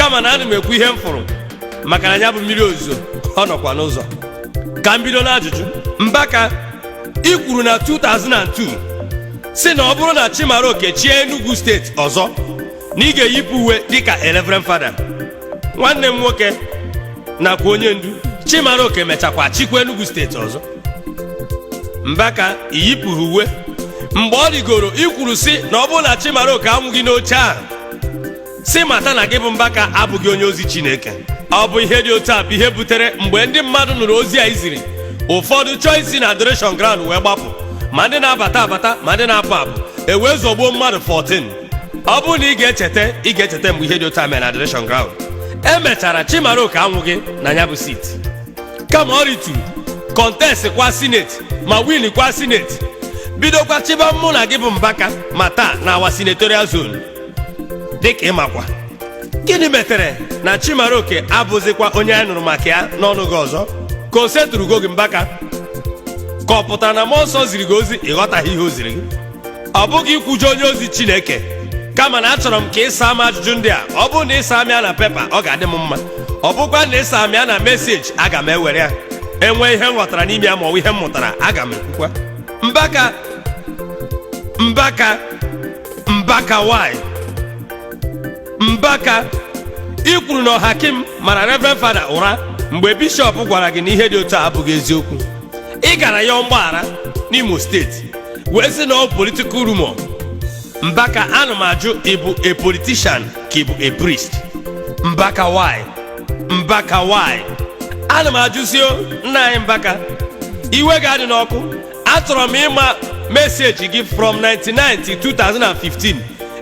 kama na ana m ekwu ihe m fụrụ maka na ya bụ mmiri ozuzo ọ nọkwa n'ụzọ. Ka m bido n'ajụjụ. Mbaka, i kwuru na 2002 si na ọ bụrụ na Chimaroke chie Enugu steeti ọzọ na ị ga-eyipụ uwe dịka Reverend Fada. Nwanne m nwoke nakwa onye ndu, Chimaroke mechakwa chikwa Enugu steeti ọzọ. Mbaka, iyipụghị uwe mgbe ọ rigoro ikwuru si na ọ bụrụ na Chimaroke anwụghị n'oche ahụ, si mata na gị bụ Mbaka abụghị onye ozi Chineke. Ọ bụ ihe dị otu a bụ ihe butere mgbe ndị mmadụ nụrụ ozi a iziri, ụfọdụ chọọ isi na adoration ground wee gbapụ, ma ndị na-abata abata ma ndị na-apụ apụ, ewee zọgbuo mmadụ 14. Ọ bụrụ na ị ga-echeta mgbe ihe dị otu a mere na adoration ground, emechara Chimaroke anwụghị na ya bụ seat, kama ọ rituru contest kwa sineti ma win kwa sineti, bidokwa chiba mụ na gị bụ Mbaka ma taa na awa senatorial zone. Dịka ịmakwa, gịnị metere na Chimaroke abụzikwa onye anyị nụrụ maka ya n'ọnụ gị ọzọ? Ka o setụrụgo gị Mbaka? Ka ọ pụtara na mmụọ nsọ ziri gị ozi ịghọtaghị ihe o ziri gị? Ọ bụghị ikwuje onye ozi Chineke, kama na achọrọ m ka ịsa m ajụjụ ndị a. Ọ bụrụ na ịsa m ya na pepa ọ ga-adị m mma, ọ bụkwa na ịsa m ya na meseji aga m ewere ya. Enwee ihe m ghọtara n'ime ya ma ọ bụ ihe m mụtara aga m ekwukwa. Mbaka why? Mbaka, i kwuru na Hakim mara Reverend Fada ụra mgbe bishọp gwara gị na ihe dị otu a abụghị eziokwu. Ị gara ya mgbaghara n'Imo steeti wee sị na ọ political rumor. Mbaka, ana m ajụ, ị bụ a politician ka ị bụ a priest? Mbaka why? Ana m ajụzi nna anyị Mbaka, iwe ga-adị n'ọkụ. Achọrọ m ịma meseji gị from 1990 to 2015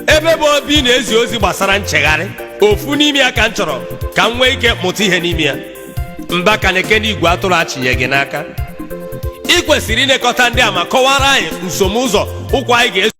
ebe bụ obi na-ezi ozi gbasara nchegharị. Ofu n'ime ya ka m chọrọ ka m nwee ike mụta ihe n'ime ya. Mbaka, na-eke n'igwe atụrụ achịnye gị n'aka. Ị kwesịrị ịnekọta ndị a ma kọwara anyị nsomụzọ ụkwụ anyị ga-eso.